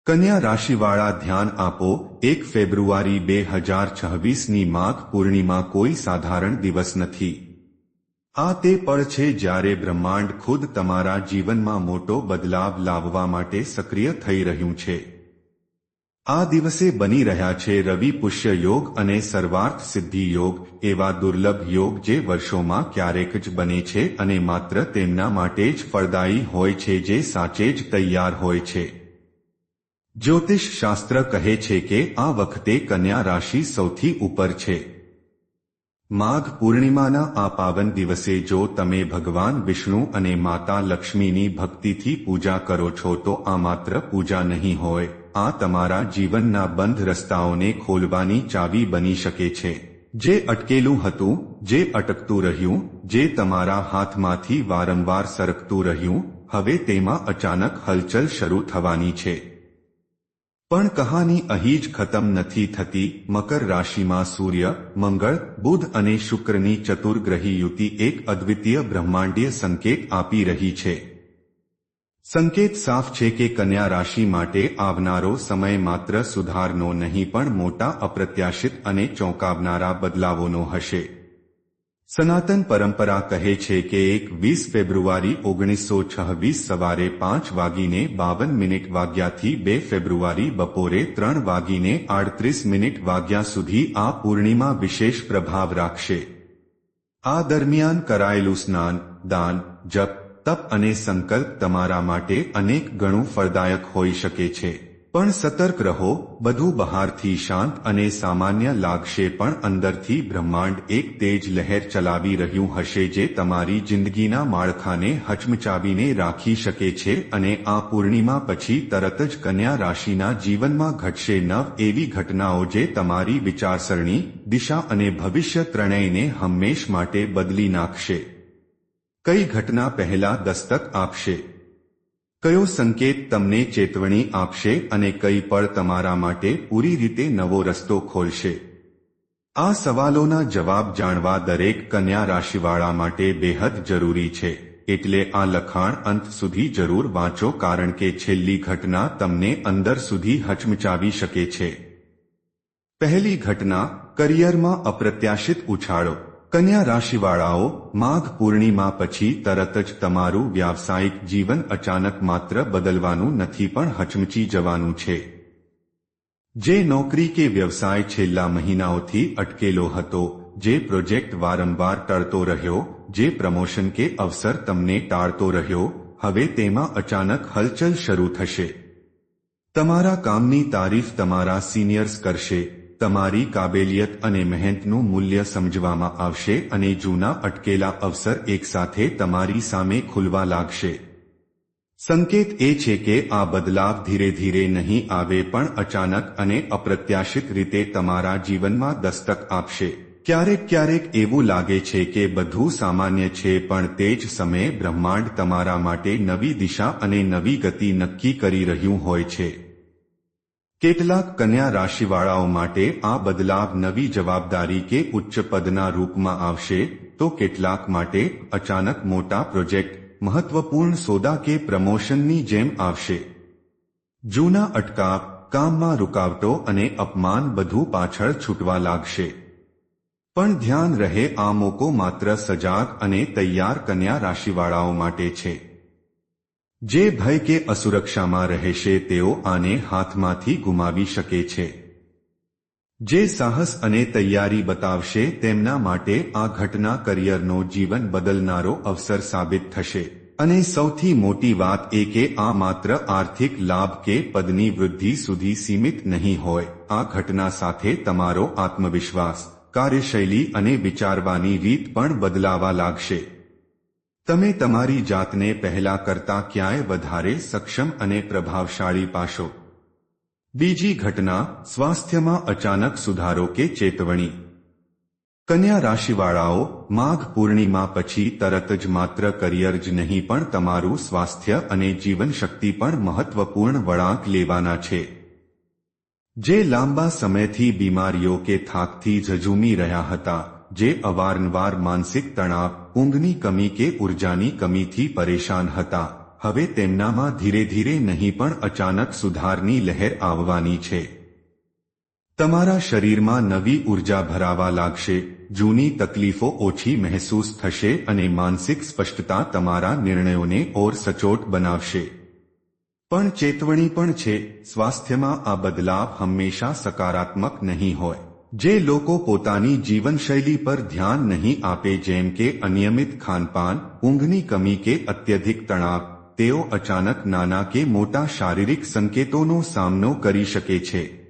કન્યા રાશિવાળા ધ્યાન આપો 1 ફેબ્રુઆરી 2026ની માઘ પૂર્ણિમા કોઈ સાધારણ દિવસ નથી। આ તે પળ છે જ્યારે બ્રહ્માંડ ખુદ તમારા જીવનમાં મોટો બદલાવ લાવવા માટે સક્રિય થઈ રહ્યું છે। આ દિવસે બની રહ્યા છે રવિ પુષ્ય યોગ અને સર્વાર્થ સિદ્ધિ યોગ, એવા દુર્લભ યોગ જે વર્ષોમાં ક્યારેક જ બને છે અને માત્ર તેમના માટે જ ફળદાયી હોય છે જે સાચે જ તૈયાર હોય છે। જ્યોતિષ શાસ્ત્ર કહે છે કે આ વખતે કન્યા રાશિ સૌથી ઉપર છે। માઘ પૂર્ણિમાના આ પાવન દિવસે જો તમે ભગવાન વિષ્ણુ અને માતા લક્ષ્મીની ભક્તિથી પૂજા કરો છો તો આ માત્ર પૂજા નહીં હોય, આ તમારા જીવનના બંધ રસ્તાઓને ખોલવાની ચાવી બની શકે છે। જે અટકેલું હતું, જે અટકતું રહ્યું, જે તમારા હાથમાંથી વારંવાર સરકતું રહ્યું, હવે તેમાં અચાનક હલચલ શરૂ થવાની છે। પણ કહાની અહીં જ ખતમ નથી થતી। મકર રાશિમાં સૂર્ય, મંગળ, બુધ અને શુક્રની ચતુર્ગ્રહી યુતિ એક અદ્વિતીય બ્રહ્માંડીય સંકેત આપી રહી છે। સંકેત સાફ છે કે કન્યા રાશિ માટે આવનારો સમય માત્ર સુધારનો નહીં પણ મોટા અપ્રત્યાશિત અને ચોંકાવનારા બદલાવોનો હશે। સનાતન પરંપરા કહે છે કે 21 ફેબ્રુઆરી 1926 સવારે 5:52 વાગ્યાથી 2 ફેબ્રુઆરી બપોરે 3:38 વાગ્યા સુધી આ પૂર્ણિમા વિશેષ પ્રભાવ રાખશે। આ દરમિયાન કરાયેલું સ્નાન, દાન, જપ, તપ અને સંકલ્પ તમારા માટે અનેક ગણું ફળદાયક હોઈ શકે છે। પણ સતર્ક રહો, બધું બહારથી શાંત અને સામાન્ય લાગશે પણ અંદરથી બ્રહ્માંડ એક તેજ લહેર ચલાવી રહ્યું હશે જે તમારી જિંદગીના માળખાને હચમચાવીને રાખી શકે છે અને આ પૂર્ણિમા પછી તરત જ કન્યા રાશિના જીવનમાં ઘટશે 9 એવી ઘટનાઓ જે તમારી વિચારસરણી, દિશા અને ભવિષ્ય ત્રણેયને હંમેશ માટે બદલી નાખશે। કઈ ઘટના પહેલા દસ્તક આપશે? કયો સંકેત તમને ચેતવણી આપશે અને કઈ પળ તમારા માટે પૂરી રીતે નવો રસ્તો ખોલશે? આ સવાલોના જવાબ જાણવા દરેક કન્યા રાશિવાળા માટે બેહદ જરૂરી છે, એટલે આ લખાણ અંત સુધી જરૂર વાંચો કારણ કે છેલ્લી ઘટના તમને અંદર સુધી હચમચાવી શકે છે। પહેલી ઘટના, કરિયરમાં અપ્રત્યાશિત ઉછાળો। કન્યા રાશિવાળાઓ, માઘ પૂર્ણિમા પછી તરત જ તમારું વ્યાવસાયિક જીવન અચાનક માત્ર બદલવાનું નથી પણ હચમચી જવાનું છે। જે નોકરી કે વ્યવસાય છેલ્લા મહિનાઓથી અટકેલો હતો, જે પ્રોજેક્ટ વારંવાર ટળતો રહ્યો, જે પ્રમોશન કે અવસર તમને ટાળતો રહ્યો, હવે તેમાં અચાનક હલચલ શરૂ થશે। તમારા કામની તારીફ તમારા સિનિયર્સ કરશે, તમારી કાબેલિયત અને મહેનતનું મૂલ્ય સમજવામાં આવશે અને જૂના અટકેલા અવસર એકસાથે તમારી સામે ખુલવા લાગશે। સંકેત એ છે કે આ બદલાવ ધીરે ધીરે નહીં આવે પણ અચાનક અને અપ્રત્યાશિત રીતે તમારા જીવનમાં દસ્તક આપશે। ક્યારેક એવું લાગે છે કે બધું સામાન્ય છે પણ તે જ સમયે બ્રહ્માંડ તમારા માટે નવી દિશા અને નવી ગતિ નક્કી કરી રહ્યું હોય છે। કેટલાક કન્યા રાશિવાળાઓ માટે આ બદલાવ નવી જવાબદારી કે ઉચ્ચ પદના રૂપમાં આવશે તો કેટલાક માટે અચાનક મોટા પ્રોજેક્ટ, મહત્વપૂર્ણ સોદા કે પ્રમોશનની જેમ આવશે। જૂના અટકાવ, કામમાં રૂકાવટો અને અપમાન બધું પાછળ છૂટવા લાગશે। પણ ધ્યાન રહે, આ મોકો માત્ર સજાગ અને તૈયાર કન્યા રાશિવાળાઓ માટે છે। જે ભય કે અસુરક્ષામાં રહેશે તેઓ આને હાથમાંથી ગુમાવી શકે છે। જે સાહસ અને તૈયારી બતાવશે તેમના માટે આ ઘટના કરિયરનો જીવન બદલનારો અવસર સાબિત થશે। અને સૌથી મોટી વાત એ કે આ માત્ર આર્થિક લાભ કે પદની વૃદ્ધિ સુધી સીમિત નહીં હોય, આ ઘટના સાથે તમારો આત્મવિશ્વાસ, કાર્યશૈલી અને વિચારવાની રીત પણ બદલાવા લાગશે। તમે તમારી જાતને પહેલા કરતા ક્યાંય વધારે સક્ષમ અને પ્રભાવશાળી પાશો। બીજી ઘટના, સ્વાસ્થ્યમાં અચાનક સુધારો કે ચેતવણી। કન્યા રાશિવાળાઓ, માઘ પૂર્ણિમા પછી તરત જ માત્ર કરિયર જ નહીં પણ તમારું સ્વાસ્થ્ય અને જીવનશક્તિ પણ મહત્વપૂર્ણ વળાંક લેવાના છે। જે લાંબા સમયથી બીમારીઓ કે થાકથી ઝઝૂમી રહ્યા હતા, જે અવારનવાર માનસિક તણાવ, ઊંઘની કમી કે ઉર્જાની કમીથી પરેશાન હતા, હવે તેમનામાં ધીરે ધીરે નહીં પણ અચાનક સુધારની લહેર આવવાની છે. તમારા શરીરમાં નવી ઉર્જા ભરાવા લાગશે, જૂની તકલીફો ઓછી મહેસૂસ થશે અને માનસિક સ્પષ્ટતા તમારા નિર્ણયોને ઓર સચોટ બનાવશે. પણ ચેતવણી પણ છે, સ્વાસ્થ્યમાં આ બદલાવ હંમેશા સકારાત્મક નહીં હોય. જે લોકો પોતાની જીવનશૈલી પર ધ્યાન નહીં આપે, જેમ કે અનિયમિત ખાનપાન, ઊંઘની કમી કે અત્યધિક તણાવ, તેઓ અચાનક નાના કે મોટા શારીરિક સંકેતોનો સામનો કરી શકે છે.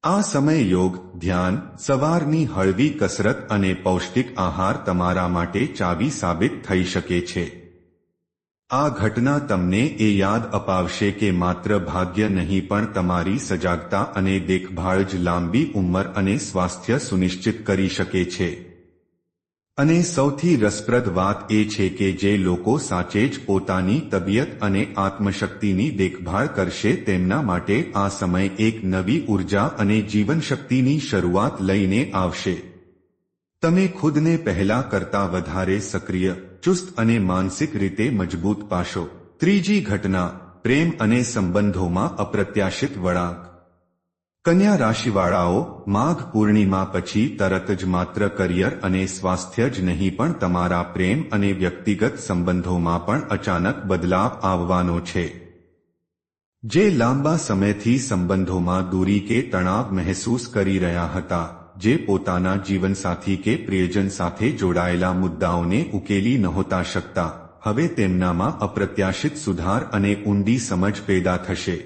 આ સમય યોગ, ધ્યાન, સવારની હળવી કસરત અને પૌષ્ટિક આહાર તમારા માટે ચાવી સાબિત થઈ શકે છે. આ ઘટના તમને એ યાદ અપાવશે કે માત્ર ભાગ્ય નહીં પણ તમારી સજાગતા અને દેખભાળ જ લાંબી ઉંમર અને સ્વાસ્થ્ય સુનિશ્ચિત કરી શકે છે. અને સૌથી રસપ્રદ વાત એ છે કે જે લોકો સાચે જ પોતાની તબિયત અને આત્મશક્તિની દેખભાળ કરશે, તેમના માટે આ સમય એક નવી ઉર્જા અને જીવનશક્તિની શરૂઆત લઈને આવશે. તમે ખુદને પહેલા કરતા વધારે સક્રિય, ચુસ્ત અને માનસિક રીતે મજબૂત પાશો. ત્રીજી ઘટના, પ્રેમ અને સંબંધોમાં અપ્રત્યાશિત વળાંક. કન્યા રાશિવાળાઓ, માઘ પૂર્ણિમા પછી તરત જ માત્ર કરિયર અને સ્વાસ્થ્ય જ નહીં પણ તમારા પ્રેમ અને વ્યક્તિગત સંબંધોમાં પણ અચાનક બદલાવ આવવાનો છે. જે લાંબા સમયથી સંબંધોમાં દૂરી કે તણાવ મહેસૂસ કરી રહ્યા હતા, જે પોતાના જીવનસાથી કે પ્રિયજન સાથે જોડાયેલા મુદ્દાઓને ઉકેલી નહોતા શકતા, હવે તેમનામાં અપ્રત્યાશિત સુધાર અને ઊંડી સમજ પેદા થશે.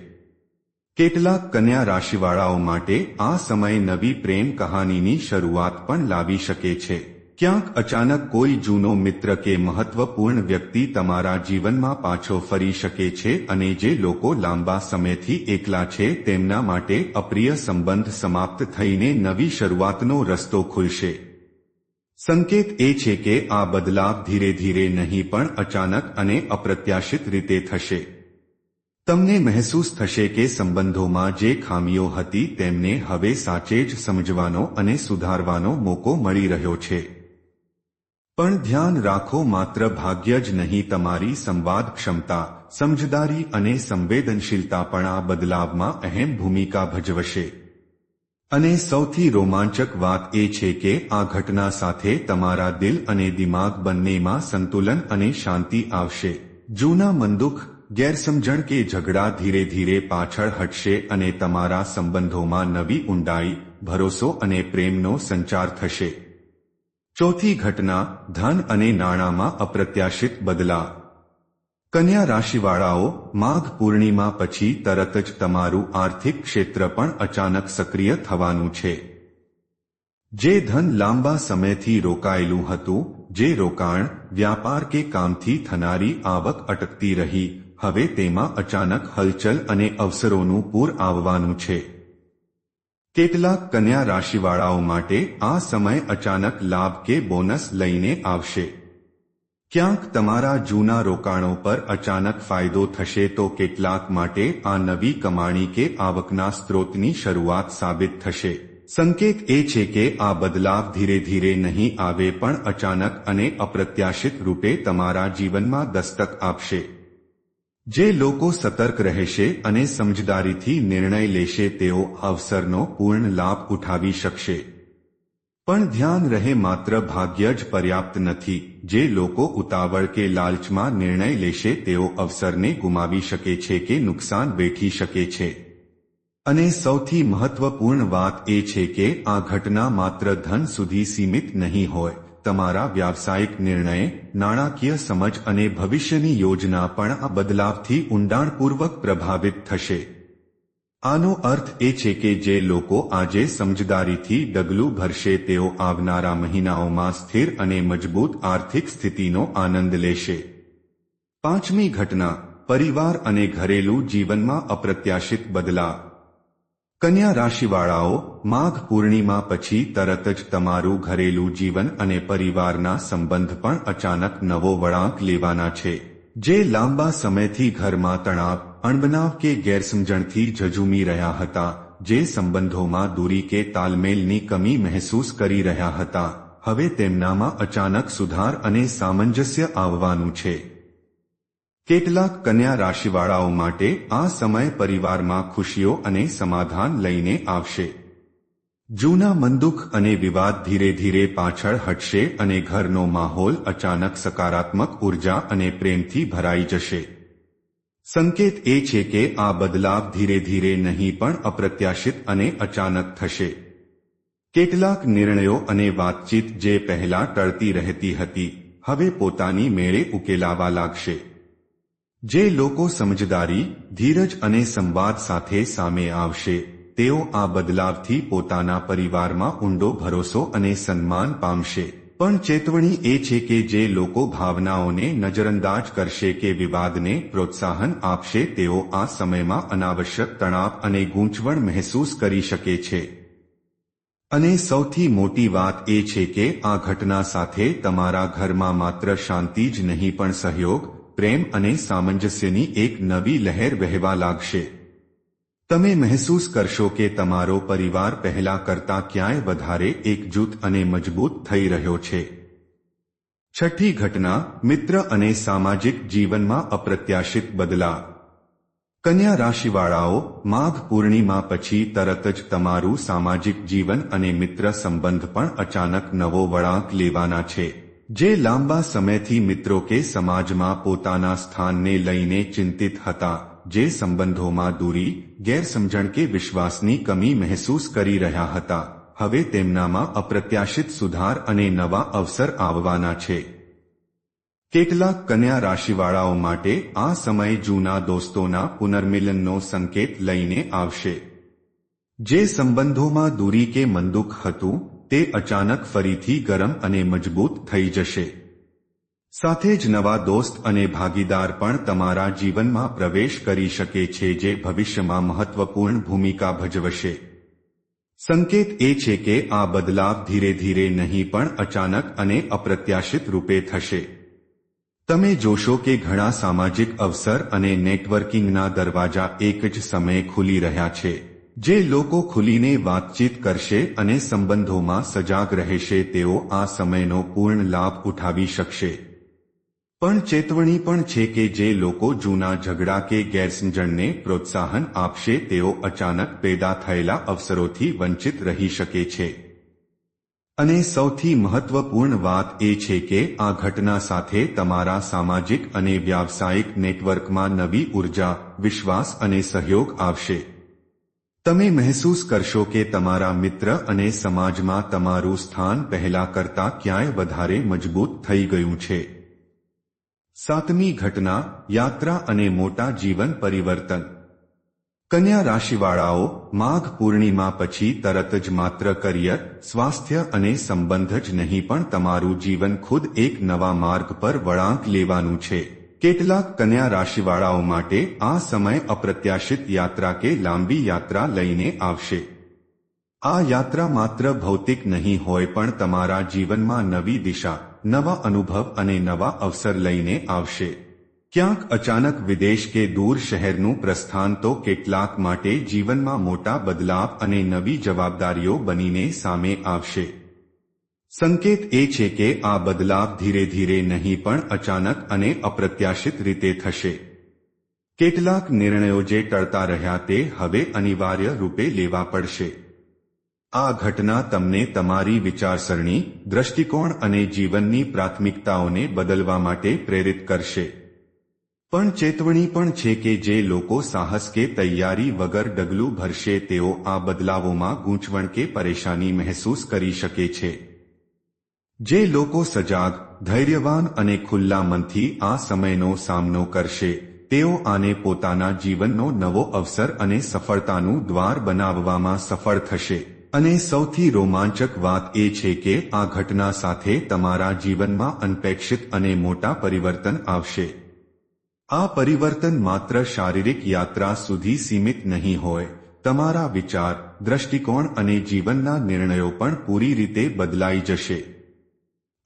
કેટલાક કન્યા રાશિવાળાઓ માટે આ સમય નવી પ્રેમ કહાનીની શરૂઆત પણ લાવી શકે છે. ક્યાંક અચાનક કોઈ જૂનો મિત્ર કે મહત્વપૂર્ણ વ્યક્તિ તમારા જીવનમાં પાછો ફરી શકે છે અને જે લોકો લાંબા સમયથી એકલા છે તેમના માટે અપ્રિય સંબંધ સમાપ્ત થઈને નવી શરૂઆતનો રસ્તો ખુલશે. સંકેત એ છે કે આ બદલાવ ધીરે ધીરે નહીં પણ અચાનક અને અપ્રત્યાશિત રીતે થશે. તમને મહેસૂસ થશે કે સંબંધોમાં જે ખામીઓ હતી તેમને હવે સાચે જ સમજવાનો અને સુધારવાનો મોકો મળી રહ્યો છે. પણ ધ્યાન રાખો, માત્ર ભાગ્ય જ નહીં, તમારી સંવાદ ક્ષમતા, સમજદારી અને સંવેદનશીલતા પણ આ બદલાવમાં અહેમ ભૂમિકા ભજવશે. અને સૌથી રોમાંચક વાત એ છે કે આ ઘટના સાથે તમારા દિલ અને દિમાગ બંનેમાં સંતુલન અને શાંતિ આવશે. જૂના મનદુખ, ગેરસમજણ કે ઝઘડા ધીરે ધીરે પાછળ હટશે અને તમારા સંબંધોમાં નવી ઊંડાઈ, ભરોસો અને પ્રેમનો સંચાર થશે. ચોથી ઘટના, ધન અને નાણાંમાં અપ્રત્યાશિત બદલાવ. કન્યા રાશિવાળાઓ, માઘ પૂર્ણિમા પછી તરત જ તમારું આર્થિક ક્ષેત્ર પણ અચાનક સક્રિય થવાનું છે. જે ધન લાંબા સમયથી રોકાયેલું હતું, જે રોકાણ, વ્યાપાર કે કામથી થનારી આવક અટકતી રહી, હવે તેમાં અચાનક હલચલ અને અવસરોનું પૂર આવવાનું છે. કેટલાક કન્યા રાશિવાળાઓ માટે આ સમય અચાનક લાભ કે બોનસ લઈને આવશે. ક્યાંક તમારા જૂના રોકાણો પર અચાનક ફાયદો થશે તો કેટલાક માટે આ નવી કમાણી કે આવકના સ્ત્રોતની શરૂઆત સાબિત થશે. સંકેત એ છે કે આ બદલાવ ધીરે ધીરે નહીં આવે પણ અચાનક અને અપ્રત્યાશિત રૂપે તમારા જીવનમાં દસ્તક આપશે. જે લોકો સતર્ક રહેશે અને સમજદારીથી નિર્ણય લેશે તેઓ અવસરનો પૂર્ણ લાભ ઉઠાવી શકશે. પણ ધ્યાન રહે, માત્ર ભાગ્ય જ પર્યાપ્ત નથી. જે લોકો ઉતાવળ કે લાલચમાં નિર્ણય લેશે તેઓ અવસરને ગુમાવી શકે છે કે નુકસાન વેઠી શકે છે. અને સૌથી મહત્વપૂર્ણ વાત એ છે કે આ ઘટના માત્ર ધન સુધી સીમિત નહીં હોય. તમારા વ્યાવસાયિક નિર્ણય, નાણાકીય સમજ અને ભવિષ્યની યોજના પણ આ બદલાવથી ઊંડાણપૂર્વક પ્રભાવિત થશે. આનો અર્થ એ છે કે જે લોકો આજે સમજદારીથી ડગલું ભરશે તેઓ આવનારા મહિનાઓમાં સ્થિર અને મજબૂત આર્થિક સ્થિતિનો આનંદ લેશે. પાંચમી ઘટના, પરિવાર અને ઘરેલું જીવનમાં અપ્રત્યાશિત બદલાવ. કન્યા રાશિવાળાઓ, માઘ પૂર્ણિમા પછી તરત જ તમારું ઘરેલું જીવન અને પરિવારના સંબંધ પણ અચાનક નવો વળાંક લેવાના છે. જે લાંબા સમયથી ઘરમાં તણાવ, અણબનાવ કે ગેરસમજણથી ઝઝૂમી રહ્યા હતા, જે સંબંધોમાં દૂરી કે તાલમેલની કમી મહેસૂસ કરી રહ્યા હતા, હવે તેમનામાં અચાનક સુધાર અને સામંજસ્ય આવવાનું છે. કેટલાક કન્યા રાશિવાળાઓ માટે આ સમય પરિવારમાં ખુશીઓ અને સમાધાન લઈને આવશે. જૂના મનદુખ અને વિવાદ ધીરે ધીરે પાછળ હટશે અને ઘરનો માહોલ અચાનક સકારાત્મક ઉર્જા અને પ્રેમથી ભરાઈ જશે. સંકેત એ છે કે આ બદલાવ ધીરે ધીરે નહીં પણ અપ્રત્યાશિત અને અચાનક થશે. કેટલાક નિર્ણયો અને વાતચીત જે પહેલા ટળતી રહેતી હતી હવે પોતાની મેળે ઉકેલાવા લાગશે. જે લોકો સમજદારી, ધીરજ અને સંવાદ સાથે સામે આવશે તેઓ આ બદલાવથી પોતાના પરિવારમાં ઊંડો ભરોસો અને સન્માન પામશે. પણ ચેતવણી એ છે કે જે લોકો ભાવનાઓને નજરઅંદાજ કરશે કે વિવાદને પ્રોત્સાહન આપશે તેઓ આ સમયમાં અનાવશ્યક તણાવ અને ગૂંચવણ મહેસૂસ કરી શકે છે. અને સૌથી મોટી વાત એ છે કે આ ઘટના સાથે તમારા ઘરમાં માત્ર શાંતિ જ નહીં પણ સહયોગ, પ્રેમ અને સામંજસ્યની એક નવી લહેર વહેવા લાગશે. તમે મહેસૂસ કરશો કે તમારો પરિવાર પહેલા કરતાં ક્યાંય વધારે એકજૂથ અને મજબૂત થઈ રહ્યો છે. છઠ્ઠી ઘટના, મિત્ર અને સામાજિક જીવનમાં અપ્રત્યાશિત બદલાવ. કન્યા રાશિવાળાઓ, માઘ પૂર્ણિમા પછી તરત જ તમારું સામાજિક જીવન અને મિત્ર સંબંધ પણ અચાનક નવો વળાંક લેવાના છે. જે લાંબા સમયથી મિત્રો કે સમાજમાં પોતાના સ્થાનને લઈને ચિંતિત હતા, જે સંબંધોમાં દૂરી, ગેરસમજણ કે વિશ્વાસની કમી મહેસૂસ કરી રહ્યા હતા, હવે તેમનામાં અપ્રત્યાશિત સુધાર અને નવા અવસર આવવાના છે. કેટલાક કન્યા રાશિવાળાઓ માટે આ સમય જૂના દોસ્તોના પુનર્મિલનનો સંકેત લઈને આવશે. જે સંબંધોમાં દૂરી કે મનદુખ હતું તે અચાનક ફરીથી ગરમ અને મજબૂત થઈ જશે. સાથે જ નવા દોસ્ત અને ભાગીદાર પણ તમારા જીવનમાં પ્રવેશ કરી શકે છે જે ભવિષ્યમાં મહત્વપૂર્ણ ભૂમિકા ભજવશે. સંકેત એ છે કે આ બદલાવ ધીરે ધીરે નહીં પણ અચાનક અને અપ્રત્યાશિત રૂપે થશે. તમે જોશો કે ઘણા સામાજિક અવસર અને નેટવર્કિંગના દરવાજા એક જ સમયે ખુલી રહ્યા છે. જે લોકો ખુલીને વાતચીત કરશે અને સંબંધોમાં સજાગ રહેશે તેઓ આ સમયનો પૂર્ણ લાભ ઉઠાવી શકશે. પણ ચેતવણી પણ છે કે જે લોકો જૂના ઝઘડા કે ગેરસમજણને પ્રોત્સાહન આપશે તેઓ અચાનક પેદા થયેલા અવસરોથી વંચિત રહી શકે છે. અને સૌથી મહત્વપૂર્ણ વાત એ છે કે આ ઘટના સાથે તમારા સામાજિક અને વ્યાવસાયિક નેટવર્કમાં નવી ઉર્જા, વિશ્વાસ અને સહયોગ આવશે. તમે મહેસૂસ કરશો કે તમારા મિત્ર અને સમાજમાં તમારું સ્થાન પહેલા કરતાં ક્યાંય વધારે મજબૂત થઈ ગયું છે. સાતમી ઘટના, યાત્રા અને મોટા જીવન પરિવર્તન. કન્યા રાશિવાળાઓ, માઘ પૂર્ણિમા પછી તરત જ માત્ર કરિયર, સ્વાસ્થ્ય અને સંબંધ જ નહીં પણ તમારું જીવન ખુદ એક નવા માર્ગ પર વળાંક લેવાનું છે. કેટલાક કન્યા રાશિવાળાઓ માટે આ સમય અપ્રત્યાશિત યાત્રા કે લાંબી યાત્રા લઈને આવશે. આ યાત્રા માત્ર ભૌતિક નહીં હોય પણ તમારા જીવનમાં નવી દિશા, નવા અનુભવ અને નવા અવસર લઈને આવશે. ક્યાંક અચાનક વિદેશ કે દૂર શહેરનું પ્રસ્થાન તો કેટલાક માટે જીવનમાં મોટા બદલાવ અને નવી જવાબદારીઓ બનીને સામે આવશે. સંકેત એ છે કે આ બદલાવ ધીરે ધીરે નહીં પણ અચાનક અને અપ્રત્યાશિત રીતે થશે. કેટલાક નિર્ણયો જે ટળતા રહ્યા તે હવે અનિવાર્ય રૂપે લેવા પડશે. આ ઘટના તમને તમારી વિચારસરણી, દ્રષ્ટિકોણ અને જીવનની પ્રાથમિકતાઓને બદલવા માટે પ્રેરિત કરશે. પણ ચેતવણી પણ છે કે જે લોકો સાહસ કે તૈયારી વગર ડગલું ભરશે તેઓ આ બદલાવોમાં ગૂંચવણ કે પરેશાની મહેસૂસ કરી શકે છે. જે લોકો સજાગ, ધૈર્યવાન અને ખુલ્લા મનથી આ સમયનો સામનો કરશે તેઓ આને પોતાના જીવનનો નવો અવસર અને સફળતાનું દ્વાર બનાવવામાં સફળ થશે. અને સૌથી રોમાંચક વાત એ છે કે આ ઘટના સાથે તમારા જીવનમાં અનપેક્ષિત અને મોટા પરિવર્તન આવશે. આ પરિવર્તન માત્ર શારીરિક યાત્રા સુધી સીમિત નહીં હોય, તમારા વિચાર, દ્રષ્ટિકોણ અને જીવનના નિર્ણયો પણ પૂરી રીતે બદલાઈ જશે.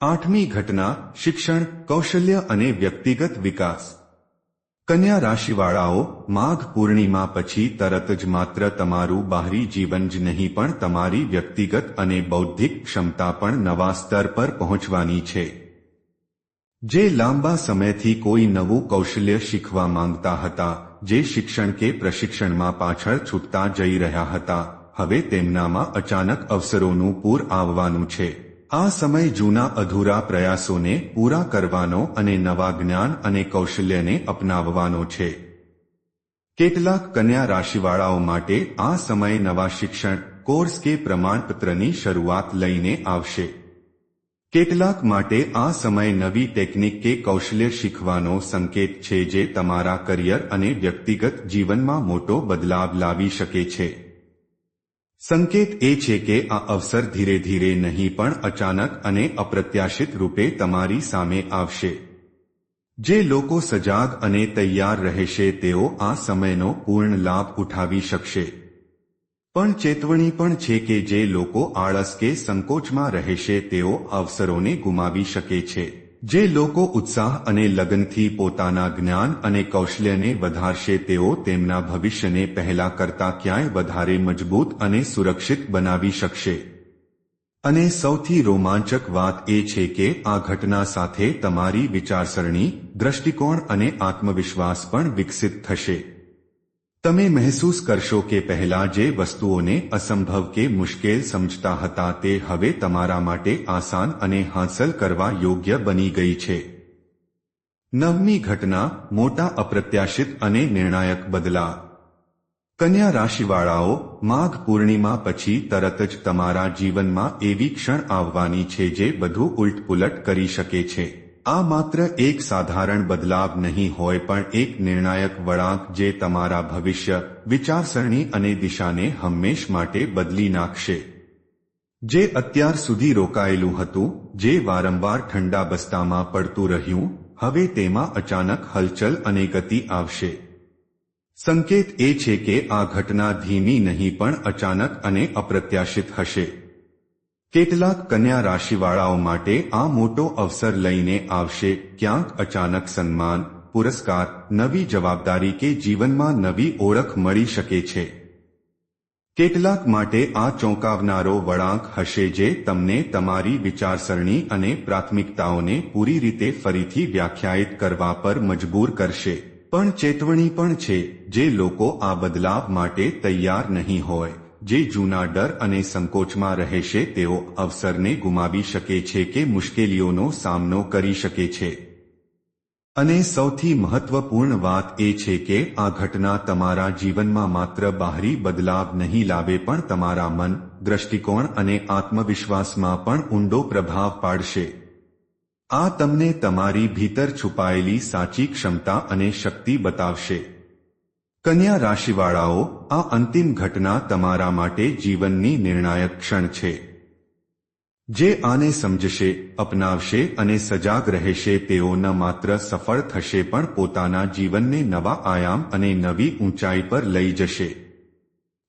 આઠમી ઘટના, શિક્ષણ, કૌશલ્ય અને વ્યક્તિગત વિકાસ. કન્યા રાશિવાળાઓ, માઘ પૂર્ણિમા પછી તરત જ માત્ર તમારું બાહરી જીવન જ નહીં પણ તમારી વ્યક્તિગત અને બૌદ્ધિક ક્ષમતા પણ નવા સ્તર પર પહોંચવાની છે. જે લાંબા સમયથી કોઈ નવું કૌશલ્ય શીખવા માંગતા હતા, જે શિક્ષણ કે પ્રશિક્ષણમાં પાછળ છૂટતા જઈ રહ્યા હતા, હવે તેમનામાં અચાનક અવસરોનું પૂર આવવાનું છે. આ સમય જૂના અધૂરા પ્રયાસોને પૂરા કરવાનો અને નવા જ્ઞાન અને કૌશલ્યને અપનાવવાનો છે. કેટલાક કન્યા રાશિવાળાઓ માટે આ સમય નવા શિક્ષણ, કોર્સ કે પ્રમાણપત્રની શરૂઆત લઈને આવશે. કેટલાક માટે આ સમય નવી ટેકનિક કે કૌશલ્ય શીખવાનો સંકેત છે જે તમારા કરિયર અને વ્યક્તિગત જીવનમાં મોટો બદલાવ લાવી શકે છે. સંકેત એ છે કે આ અવસર ધીરે ધીરે નહીં પણ અચાનક અને અપ્રત્યાશિત રૂપે તમારી સામે આવશે. જે લોકો સજાગ અને તૈયાર રહેશે તેઓ આ સમયનો પૂર્ણ લાભ ઉઠાવી શકશે. પણ ચેતવણી પણ છે કે જે લોકો આળસ કે સંકોચમાં રહેશે તેઓ અવસરોને ગુમાવી શકે છે. જે લોકો ઉત્સાહ અને લગનથી પોતાના જ્ઞાન અને કૌશલ્યને વધારશે તેઓ તેમના ભવિષ્યને પહેલા કરતાં ક્યાંય વધારે મજબૂત અને સુરક્ષિત બનાવી શકશે. અને સૌથી રોમાંચક વાત એ છે કે આ ઘટના સાથે તમારી વિચારસરણી, દ્રષ્ટિકોણ અને આત્મવિશ્વાસ પણ વિકસિત થશે. તમે મહેસૂસ કરશો કે પહેલા જે વસ્તુઓને અસંભવ કે મુશ્કેલ સમજતા હતા તે હવે તમારા માટે આસાન અને હાંસલ કરવા યોગ્ય બની ગઈ છે. નવમી ઘટના, મોટા અપ્રત્યાશિત અને નિર્ણાયક બદલાવ. કન્યા રાશિવાળાઓ, માઘ પૂર્ણિમા પછી તરત જ તમારા જીવનમાં એવી ક્ષણ આવવાની છે જે બધું ઉલટપુલટ કરી શકે છે. આ માત્ર એક સાધારણ બદલાવ નહીં હોય પણ એક નિર્ણાયક વળાંક જે તમારા ભવિષ્ય, વિચારસરણી અને દિશાને હંમેશ માટે બદલી નાખશે. જે અત્યાર સુધી રોકાયેલું હતું, જે વારંવાર ઠંડા બસ્તામાં પડતું રહ્યું, હવે તેમાં અચાનક હલચલ અને ગતિ આવશે. સંકેત એ છે કે આ ઘટના ધીમી નહીં પણ અચાનક અને અપ્રત્યાશિત હશે. કેટલાક કન્યા રાશિવાળાઓ માટે આ મોટો અવસર લઈને આવશે. ક્યાંક અચાનક સન્માન, પુરસ્કાર, નવી જવાબદારી કે જીવનમાં નવી ઓળખ મળી શકે છે. કેટલાક માટે આ ચોંકાવનારો વળાંક હશે જે તમને તમારી વિચારસરણી અને પ્રાથમિકતાઓને પૂરી રીતે ફરીથી વ્યાખ્યાયિત કરવા પર મજબૂર કરશે. પણ ચેતવણી પણ છે, જે લોકો આ બદલાવ માટે તૈયાર નહીં હોય, જે જૂના ડર અને સંકોચમાં રહેશે તેઓ અવસરને ગુમાવી શકે છે કે મુશ્કેલીઓનો સામનો કરી શકે છે. અને સૌથી મહત્વપૂર્ણ વાત એ છે કે આ ઘટના તમારા જીવનમાં માત્ર બાહરી બદલાવ નહીં લાવે પણ તમારા મન, દ્રષ્ટિકોણ અને આત્મવિશ્વાસમાં પણ ઊંડો પ્રભાવ પાડશે. આ તમને તમારી ભીતર છુપાયેલી સાચી ક્ષમતા અને શક્તિ બતાવશે. કન્યા રાશિવાળાઓ, આ અંતિમ ઘટના તમારા માટે જીવનની નિર્ણાયક ક્ષણ છે. જે આને સમજશે, અપનાવશે અને સજાગ રહેશે તેઓ ન માત્ર સફળ થશે પણ પોતાના જીવનને નવા આયામ અને નવી ઊંચાઈ પર લઈ જશે.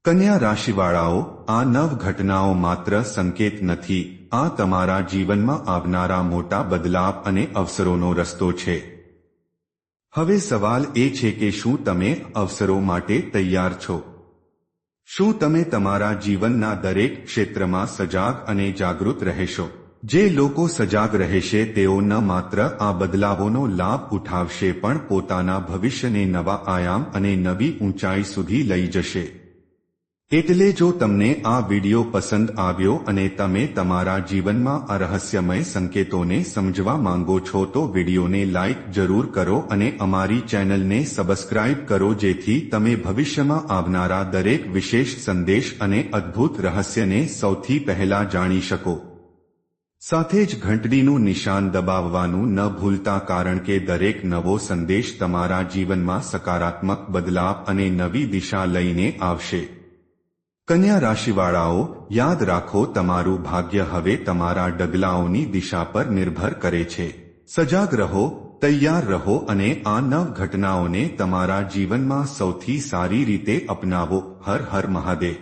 કન્યા રાશિવાળાઓ, આ નવ ઘટનાઓ માત્ર સંકેત નથી, આ તમારા જીવનમાં આવનારા મોટા બદલાવ અને અવસરોનો રસ્તો છે. હવે સવાલ એ છે કે શું તમે અવસરો માટે તૈયાર છો? શું તમે તમારા જીવનના દરેક ક્ષેત્રમાં સજાગ અને જાગૃત રહેશો? જે લોકો સજાગ રહેશે તેઓ ન માત્ર આ બદલાવોનો લાભ ઉઠાવશે પણ પોતાના ભવિષ્યને નવા આયામ અને નવી ઊંચાઈ સુધી લઈ જશે. એટલે જો તમને આ વિડિયો પસંદ આવ્યો અને તમે તમારા જીવનમાં આ રહસ્યમય સંકેતોને સમજવા માંગો છો તો વિડિયોને લાઇક જરૂર કરો અને અમારી ચેનલને સબસ્ક્રાઇબ કરો જેથી તમે ભવિષ્યમાં આવનારા દરેક વિશેષ સંદેશ અને અદ્ભુત રહસ્યને સૌથી પહેલા જાણી શકો. સાથે જ ઘંટડીનું નિશાન દબાવવાનું ન ભૂલતા કારણ કે દરેક નવો સંદેશ તમારા જીવનમાં સકારાત્મક બદલાવ અને નવી દિશા લઈને આવશે. કન્યા રાશિવાળાઓ, યાદ રાખો તમારું ભાગ્ય હવે તમારા ડગલાઓની દિશા પર નિર્ભર કરે છે. સજાગ રહો, તૈયાર રહો અને આ નવ ઘટનાઓને તમારા જીવનમાં સૌથી સારી રીતે અપનાવો. હર હર મહાદેવ.